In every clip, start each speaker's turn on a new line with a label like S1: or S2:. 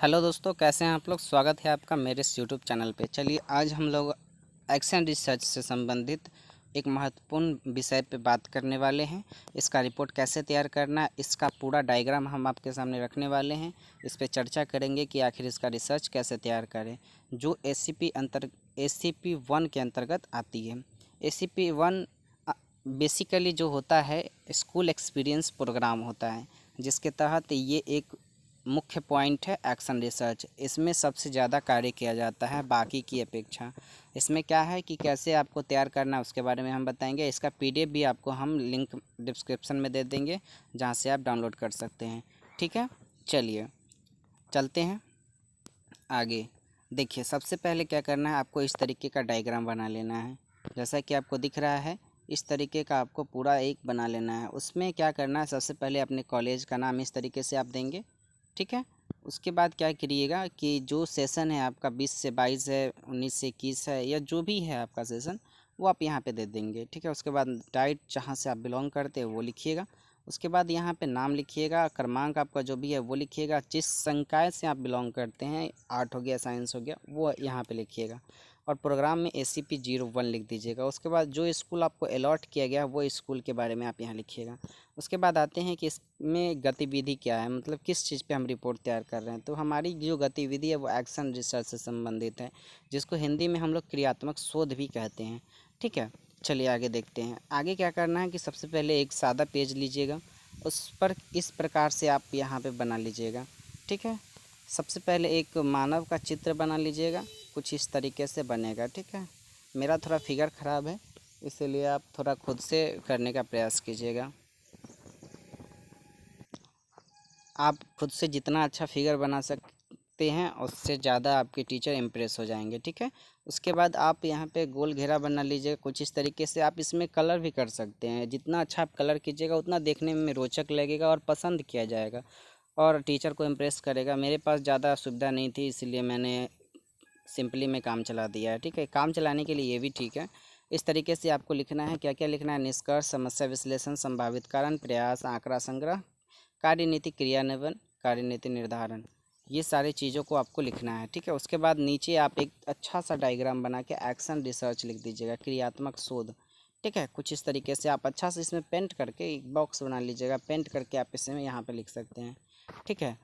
S1: Hello दोस्तों, कैसे हैं आप लोग। स्वागत है आपका मेरे इस यूट्यूब चैनल पे। चलिए आज हम लोग एक्शन रिसर्च से संबंधित एक महत्वपूर्ण विषय पे बात करने वाले हैं। इसका रिपोर्ट कैसे तैयार करना है, इसका पूरा डायग्राम हम आपके सामने रखने वाले हैं। इस पे चर्चा करेंगे कि आखिर इसका रिसर्च कैसे तैयार करें, जो ACP 1 के अंतर्गत आती है। ACP 1 बेसिकली जो होता है स्कूल एक्सपीरियंस प्रोग्राम होता है, जिसके तहत ये एक मुख्य पॉइंट है एक्शन रिसर्च। इसमें सबसे ज़्यादा कार्य किया जाता है बाकी की अपेक्षा। इसमें क्या है कि कैसे आपको तैयार करना है उसके बारे में हम बताएंगे। इसका PDF भी आपको हम लिंक डिस्क्रिप्शन में दे देंगे, जहां से आप डाउनलोड कर सकते हैं। ठीक है, चलिए चलते हैं आगे। देखिए, सबसे पहले क्या करना है, आपको इस तरीके का डायग्राम बना लेना है। जैसा कि आपको दिख रहा है, इस तरीके का आपको पूरा एक बना लेना है। उसमें क्या करना है, सबसे पहले अपने कॉलेज का नाम इस तरीके से आप देंगे। ठीक है, उसके बाद क्या करिएगा कि जो सेशन है आपका 20 से 22 है, 19 से 21 है, या जो भी है आपका सेशन, वो आप यहाँ पे दे देंगे। ठीक है, उसके बाद डाइट जहाँ से आप बिलोंग करते हैं वो लिखिएगा। उसके बाद यहाँ पे नाम लिखिएगा, क्रमांक आपका जो भी है वो लिखिएगा। जिस संकाय से आप बिलोंग करते हैं, आर्ट हो गया, साइंस हो गया, वो यहाँ पे लिखिएगा। और प्रोग्राम में ACP 01 लिख दीजिएगा। उसके बाद जो स्कूल आपको अलॉट किया गया वो स्कूल के बारे में आप यहाँ लिखिएगा। उसके बाद आते हैं कि इसमें गतिविधि क्या है, मतलब किस चीज़ पे हम रिपोर्ट तैयार कर रहे हैं। तो हमारी जो गतिविधि है वो एक्शन रिसर्च से संबंधित है, जिसको हिंदी में हम लोग क्रियात्मक शोध भी कहते हैं। ठीक है, चलिए आगे देखते हैं। आगे क्या करना है कि सबसे पहले एक सादा पेज लीजिएगा, उस पर इस प्रकार से आप यहाँ पे बना लीजिएगा। ठीक है, सबसे पहले एक मानव का चित्र बना लीजिएगा, कुछ इस तरीके से बनेगा। ठीक है, मेरा थोड़ा फिगर ख़राब है, इसीलिए आप थोड़ा खुद से करने का प्रयास कीजिएगा। आप खुद से जितना अच्छा फिगर बना सकते हैं उससे ज़्यादा आपके टीचर इम्प्रेस हो जाएंगे। ठीक है, उसके बाद आप यहाँ पे गोल घेरा बना लीजिएगा कुछ इस तरीके से। आप इसमें कलर भी कर सकते हैं, जितना अच्छा आप कलर कीजिएगा उतना देखने में रोचक लगेगा और पसंद किया जाएगा और टीचर को इम्प्रेस करेगा। मेरे पास ज़्यादा सुविधा नहीं थी, इसलिए मैंने सिंपली में काम चला दिया है। ठीक है, काम चलाने के लिए ये भी ठीक है। इस तरीके से आपको लिखना है। क्या क्या लिखना है, निष्कर्ष, समस्या विश्लेषण, संभावित कारण, प्रयास, आंकड़ा संग्रह, कार्यनीति क्रियान्वयन, कार्यनीति निर्धारण, ये सारी चीज़ों को आपको लिखना है। ठीक है, उसके बाद नीचे आप एक अच्छा सा डायग्राम बना के एक्शन रिसर्च लिख दीजिएगा, क्रियात्मक शोध। ठीक है, कुछ इस तरीके से आप अच्छा से इसमें पेंट करके एक बॉक्स बना लीजिएगा। पेंट करके आप इसमें यहाँ पे लिख सकते हैं। ठीक है,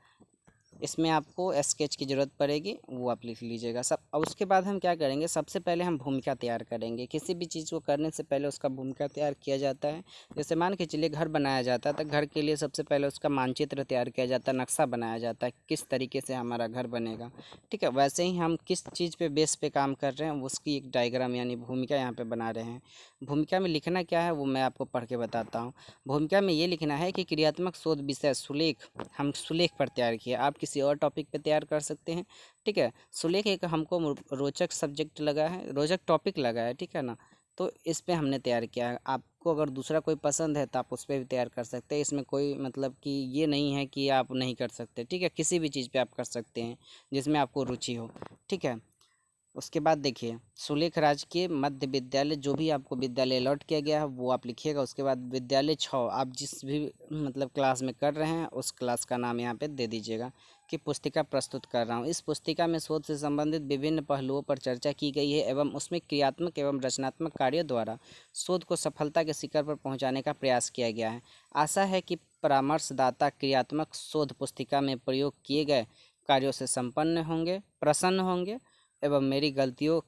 S1: इसमें आपको स्केच की ज़रूरत पड़ेगी, वो आप लिख लीजिएगा सब। और उसके बाद हम क्या करेंगे, सबसे पहले हम भूमिका तैयार करेंगे। किसी भी चीज़ को करने से पहले उसका भूमिका तैयार किया जाता है। जैसे मान के चलिए घर बनाया जाता है, तो घर के लिए सबसे पहले उसका मानचित्र तैयार किया जाता है, नक्शा बनाया जाता है, किस तरीके से हमारा घर बनेगा। ठीक है, वैसे ही हम किस चीज़ पे बेस पे काम कर रहे हैं उसकी एक डायग्राम यानी भूमिका यहाँ पे बना रहे हैं। भूमिका में लिखना क्या है वो मैं आपको पढ़ के बताता हूँ। भूमिका में ये लिखना है कि क्रियात्मक शोध विषय सुलेख, हम सुलेख पर तैयार किए। आप किसी और टॉपिक पे तैयार कर सकते हैं। ठीक है, सुलेख एक हमको रोचक सब्जेक्ट लगा है, रोचक टॉपिक लगा है। ठीक है ना, तो इस पे हमने तैयार किया है। आपको अगर दूसरा कोई पसंद है तो आप उस पर भी तैयार कर सकते हैं। इसमें कोई मतलब कि ये नहीं है कि आप नहीं कर सकते। ठीक है, किसी भी चीज़ पे आप कर सकते हैं जिसमें आपको रुचि हो। ठीक है, उसके बाद देखिए, सुलेख राजकीय मध्य विद्यालय, जो भी आपको विद्यालय अलॉट किया गया है वो आप लिखिएगा। उसके बाद विद्यालय 6, आप जिस भी मतलब क्लास में कर रहे हैं उस क्लास का नाम यहाँ पे दे दीजिएगा कि पुस्तिका प्रस्तुत कर रहा हूँ। इस पुस्तिका में शोध से संबंधित विभिन्न पहलुओं पर चर्चा की गई है एवं उसमें क्रियात्मक एवं रचनात्मक कार्यों द्वारा शोध को सफलता के शिखर पर पहुँचाने का प्रयास किया गया है। आशा है कि परामर्शदाता क्रियात्मक शोध पुस्तिका में प्रयोग किए गए कार्यों से प्रसन्न होंगे एवं मेरी गलतियों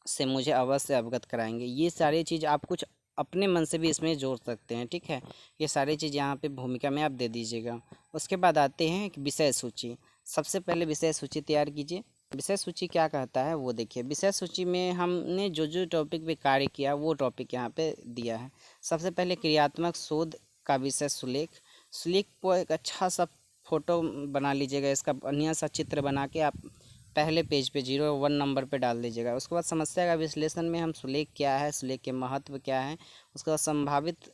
S1: से मुझे अवश्य अवगत कराएंगे। ये सारी चीज़ आप कुछ अपने मन से भी इसमें जोड़ सकते हैं। ठीक है, ये सारी चीज़ यहाँ पे भूमिका में आप दे दीजिएगा। उसके बाद आते हैं कि विषय सूची। सबसे पहले विषय सूची तैयार कीजिए। विषय सूची क्या कहता है वो देखिए। विषय सूची में हमने जो जो टॉपिक पे कार्य किया वो टॉपिक यहाँ पे दिया है। सबसे पहले क्रियात्मक शोध का विषय सुलेख। सुलेख को एक अच्छा सा फोटो बना लीजिएगा, इसका बढ़िया सा चित्र बना के आप पहले पेज पे 01 नंबर पे डाल दीजिएगा। उसके बाद समस्या का विश्लेषण में हम सुलेख क्या है, सुलेख के महत्व क्या है, उसके बाद संभावित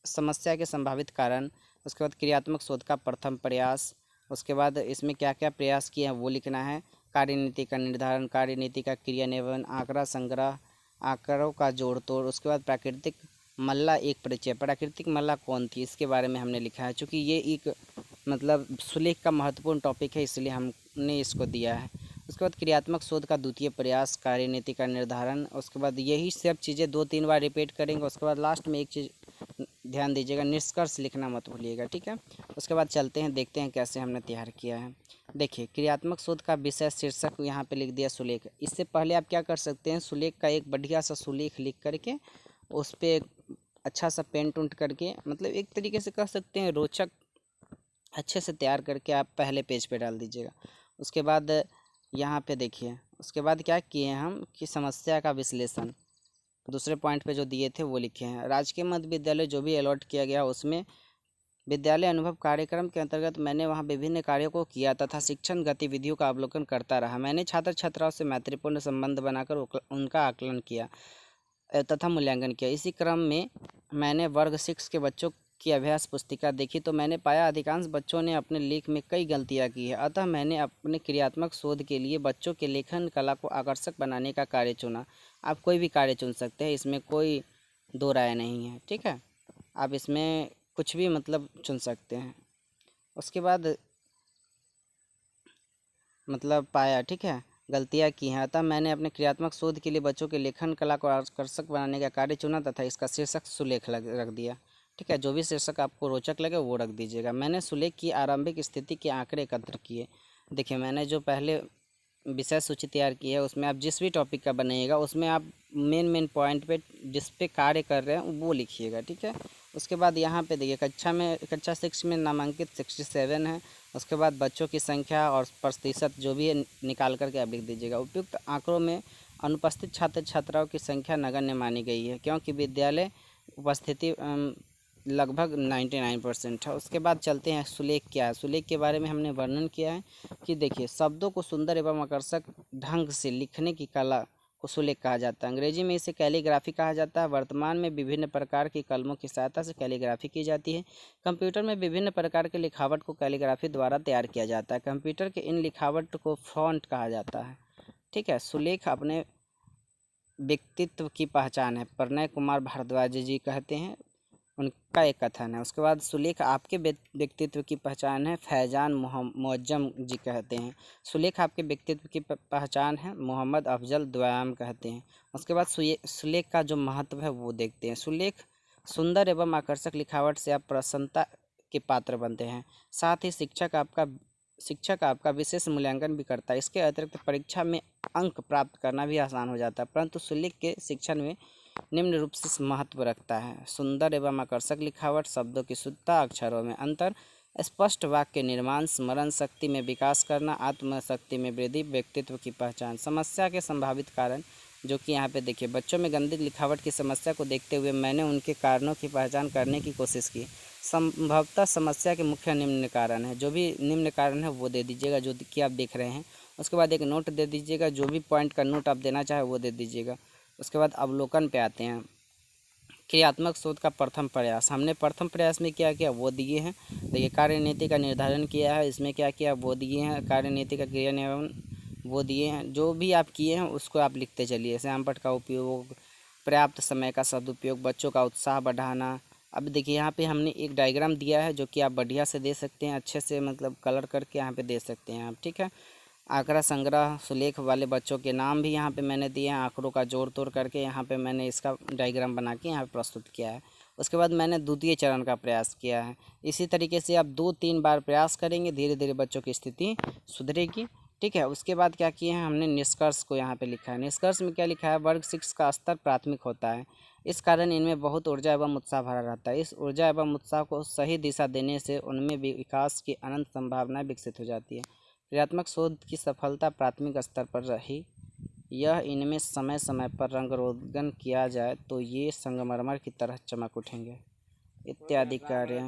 S1: समस्या के संभावित कारण, उसके बाद क्रियात्मक शोध का प्रथम प्रयास, उसके बाद इसमें क्या क्या प्रयास किए हैं वो लिखना है, कार्यनीति का निर्धारण, कार्यनीति का क्रियान्वयन, आंकड़ा संग्रह, आंकड़ों का जोड़ तोड़, उसके बाद प्राकृतिक मल्ला एक परिचय। प्राकृतिक मल्ला कौन थी इसके बारे में हमने लिखा है। चूँकि ये एक मतलब सुलेख का महत्वपूर्ण टॉपिक है, इसलिए हमने इसको दिया है। उसके बाद क्रियात्मक शोध का द्वितीय प्रयास, कार्यनीति का निर्धारण। उसके बाद यही सब चीज़ें 2-3 बार रिपीट करेंगे। उसके बाद लास्ट में एक चीज़ ध्यान दीजिएगा, निष्कर्ष लिखना मत भूलिएगा, ठीक है। उसके बाद चलते हैं, देखते हैं कैसे हमने तैयार किया है। देखिए, क्रियात्मक शोध का विषय शीर्षक यहाँ पे लिख दिया सुलेख। इससे पहले आप क्या कर सकते हैं, सुलेख का एक बढ़िया सा सुलेख लिख करके उस पर अच्छा सा पेंट उंट करके, मतलब एक तरीके से कह सकते हैं रोचक अच्छे से तैयार करके आप पहले पेज पे डाल दीजिएगा। उसके बाद यहाँ पे देखिए, उसके बाद क्या किए हम कि समस्या का विश्लेषण दूसरे पॉइंट पे जो दिए थे वो लिखे हैं। राजकीय मध्य विद्यालय जो भी अलॉट किया गया उसमें विद्यालय अनुभव कार्यक्रम के अंतर्गत मैंने वहाँ विभिन्न कार्यों को किया तथा शिक्षण गतिविधियों का अवलोकन करता रहा। मैंने छात्र छात्राओं से मैत्रीपूर्ण संबंध बनाकर उनका आकलन किया तथा मूल्यांकन किया। इसी क्रम में मैंने वर्ग 6 के बच्चों की अभ्यास पुस्तिका देखी तो मैंने पाया अधिकांश बच्चों ने अपने लेख में कई गलतियां की है। अतः मैंने अपने क्रियात्मक शोध के लिए बच्चों के लेखन कला को आकर्षक बनाने का कार्य चुना। आप कोई भी कार्य चुन सकते हैं, इसमें कोई दो राय नहीं है, ठीक है। आप इसमें कुछ भी मतलब चुन सकते हैं। उसके बाद मतलब पाया, ठीक है, गलतियाँ की हैं। अतः मैंने अपने क्रियात्मक शोध के लिए बच्चों के लेखन कला को आकर्षक बनाने का कार्य चुना तथा इसका शीर्षक सुलेख रख दिया, ठीक है। जो भी शीर्षक आपको रोचक लगे वो रख दीजिएगा। मैंने सुलेख की आरंभिक स्थिति के आंकड़े एकत्र किए। देखिए, मैंने जो पहले विषय सूची तैयार की है उसमें आप जिस भी टॉपिक का बनाइएगा उसमें आप मेन पॉइंट पे जिस पे कार्य कर रहे हैं वो लिखिएगा, ठीक है। उसके बाद यहाँ पे देखिए, कक्षा 6 में नामांकित 67 है। उसके बाद बच्चों की संख्या और प्रतिशत जो भी है निकाल करके आप लिख दीजिएगा। उपयुक्त आंकड़ों में अनुपस्थित छात्र छात्राओं की संख्या नगण्य मानी गई है क्योंकि विद्यालय उपस्थिति लगभग 99% है। उसके बाद चलते हैं सुलेख क्या है। सुलेख के बारे में हमने वर्णन किया है कि देखिए, शब्दों को सुंदर एवं आकर्षक ढंग से लिखने की कला को सुलेख कहा जाता है। अंग्रेजी में इसे कैलीग्राफी कहा जाता है। वर्तमान में विभिन्न प्रकार की कलमों की सहायता से कैलीग्राफी की जाती है। कंप्यूटर में विभिन्न प्रकार के लिखावट को कैलीग्राफी द्वारा तैयार किया जाता है। कंप्यूटर के इन लिखावट को फॉन्ट कहा जाता है, ठीक है। सुलेख अपने व्यक्तित्व की पहचान है, प्रणय कुमार भारद्वाज जी कहते हैं, उनका एक कथन है। उसके बाद सुलेख आपके व्यक्तित्व की पहचान है, फैजान मुअज्जम जी कहते हैं। सुलेख आपके व्यक्तित्व की पहचान है, मोहम्मद अफजल द्वयाम कहते हैं। उसके बाद सुलेख का जो महत्व है वो देखते हैं। सुलेख सुंदर एवं आकर्षक लिखावट से आप प्रसन्नता के पात्र बनते हैं। साथ ही शिक्षक आपका विशेष मूल्यांकन भी करता है। इसके अतिरिक्त परीक्षा में अंक प्राप्त करना भी आसान हो जाता है। परंतु सुलेख के शिक्षण में निम्न रूप से महत्व रखता है। सुंदर एवं आकर्षक लिखावट, शब्दों की शुद्धता, अक्षरों में अंतर, स्पष्ट वाक्य निर्माण, स्मरण शक्ति में विकास करना, आत्मशक्ति में वृद्धि, व्यक्तित्व की पहचान। समस्या के संभावित कारण, जो कि यहाँ पे देखिए, बच्चों में गंदी लिखावट की समस्या को देखते हुए मैंने उनके कारणों की पहचान करने की कोशिश की। संभवतः समस्या के मुख्य निम्न कारण है। जो भी निम्न कारण है वो दे दीजिएगा जो कि आप देख रहे हैं। उसके बाद एक नोट दे दीजिएगा, जो भी पॉइंट का नोट आप देना चाहे वो दे दीजिएगा। उसके बाद अवलोकन पे आते हैं। क्रियात्मक शोध का प्रथम प्रयास, हमने प्रथम प्रयास में क्या किया वो दिए हैं। देखिए, कार्यनीति का निर्धारण किया है, इसमें क्या किया वो दिए हैं। कार्यनीति का क्रियान्वयन वो दिए हैं। जो भी आप किए हैं उसको आप लिखते चलिए। श्यामपट्ट का उपयोग, पर्याप्त समय का सदुपयोग, बच्चों का उत्साह बढ़ाना। अब देखिए, यहाँ पे हमने एक डायग्राम दिया है जो कि आप बढ़िया से दे सकते हैं, अच्छे से मतलब कलर करके यहाँ पे दे सकते हैं आप, ठीक है। आंकड़ा संग्रह, सुलेख वाले बच्चों के नाम भी यहाँ पे मैंने दिए हैं। आंकड़ों का जोड़ तोड़ करके यहाँ पे मैंने इसका डायग्राम बना के यहाँ पे प्रस्तुत किया है। उसके बाद मैंने द्वितीय चरण का प्रयास किया है। इसी तरीके से आप 2-3 बार प्रयास करेंगे, धीरे धीरे बच्चों की स्थिति सुधरेगी, ठीक है। उसके बाद क्या किए हैं हमने, निष्कर्ष को यहाँ पे लिखा है। निष्कर्ष में क्या लिखा है, वर्ग 6 का स्तर प्राथमिक होता है, इस कारण इनमें बहुत ऊर्जा एवं उत्साह भरा रहता है। इस ऊर्जा एवं उत्साह को सही दिशा देने से उनमें विकास की अनंत संभावनाएं विकसित हो जाती है। क्रियात्मक शोध की सफलता प्राथमिक स्तर पर रही। यह इनमें समय समय पर रंगरोगन किया जाए तो ये संगमरमर की तरह चमक उठेंगे, इत्यादि कार्य।